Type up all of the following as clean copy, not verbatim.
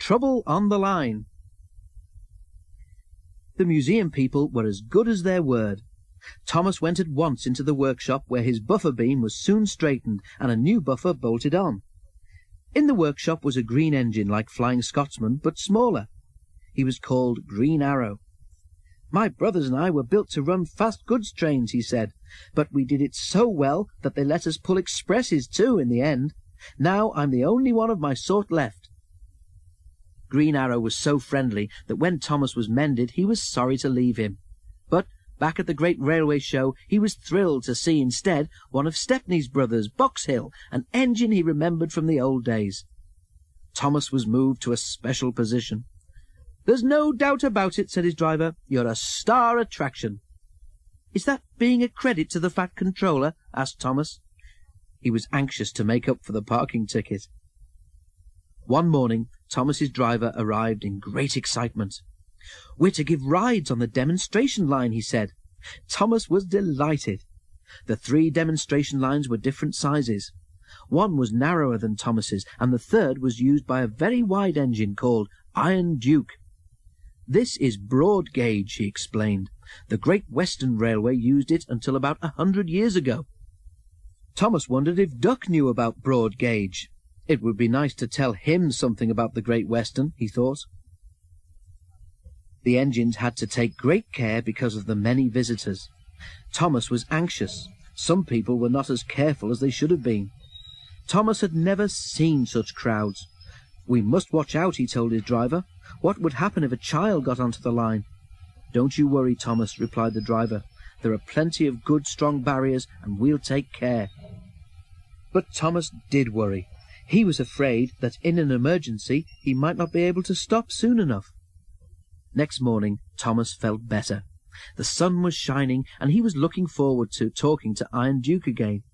trouble on the line. The museum people were as good as their word. Thomas went at once into the workshop, where his buffer beam was soon straightened and a new buffer bolted on. In the workshop was a green engine like Flying Scotsman, but smaller. He was called Green Arrow. "My brothers and I were built to run fast goods trains," he said, "but we did it so well that they let us pull expresses too in the end. Now I'm the only one of my sort left." Green Arrow was so friendly that when Thomas was mended he was sorry to leave him. But back at the great railway show he was thrilled to see instead one of Stepney's brothers, Box Hill, an engine he remembered from the old days. Thomas was moved to a special position. "There's no doubt about it," said his driver. "You're a star attraction." "Is that being a credit to the Fat Controller?" asked Thomas. He was anxious to make up for the parking ticket. One morning Thomas's driver arrived in great excitement. "We're to give rides on the demonstration line," he said. Thomas was delighted. The 3 demonstration lines were different sizes. One was narrower than Thomas's, and the third was used by a very wide engine called Iron Duke. "This is broad gauge," he explained. "The Great Western Railway used it until about 100 years ago." Thomas wondered if Duck knew about broad gauge. It would be nice to tell him something about the Great Western, he thought. The engines had to take great care because of the many visitors. Thomas was anxious. Some people were not as careful as they should have been. Thomas had never seen such crowds. "We must watch out," he told his driver. "What would happen if a child got onto the line?" "Don't you worry, Thomas," replied the driver. "There are plenty of good, strong barriers, and we'll take care." But Thomas did worry. He was afraid that in an emergency he might not be able to stop soon enough. Next morning Thomas felt better. The sun was shining, and he was looking forward to talking to Iron Duke again.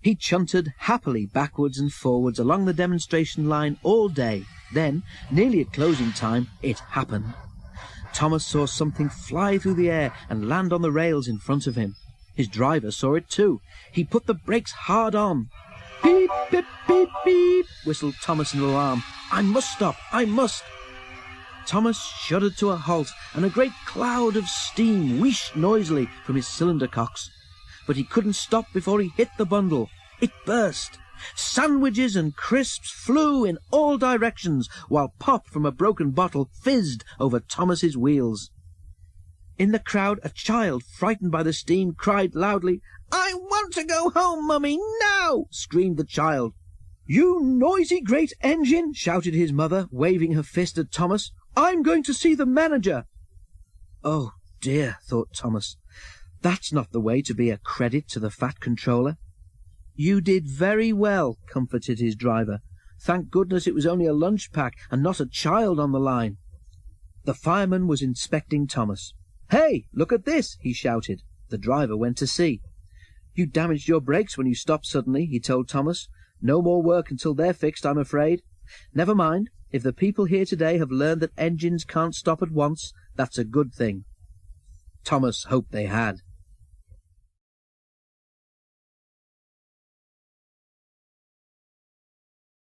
He chunted happily backwards and forwards along the demonstration line all day. Then, nearly at closing time, it happened. Thomas saw something fly through the air and land on the rails in front of him. His driver saw it too. He put the brakes hard on. "Beep, beep, beep, beep," whistled Thomas in alarm. "I must stop, I must." Thomas shuddered to a halt, and a great cloud of steam wheeshed noisily from his cylinder cocks. But he couldn't stop before he hit the bundle. It burst. Sandwiches and crisps flew in all directions, while pop from a broken bottle fizzed over Thomas's wheels. In the crowd, a child, frightened by the steam, cried loudly. "I want to go home, Mummy, now!" screamed the child. "You noisy great engine!" shouted his mother, waving her fist at Thomas. "I'm going to see the manager." "Oh, dear," thought Thomas. "That's not the way to be a credit to the Fat Controller." "You did very well," comforted his driver. "Thank goodness it was only a lunch pack and not a child on the line." The fireman was inspecting Thomas. "Hey, look at this!" he shouted. The driver went to see. "You damaged your brakes when you stopped suddenly," he told Thomas. "No more work until they're fixed, I'm afraid. Never mind. If the people here today have learned that engines can't stop at once, that's a good thing." Thomas hoped they had.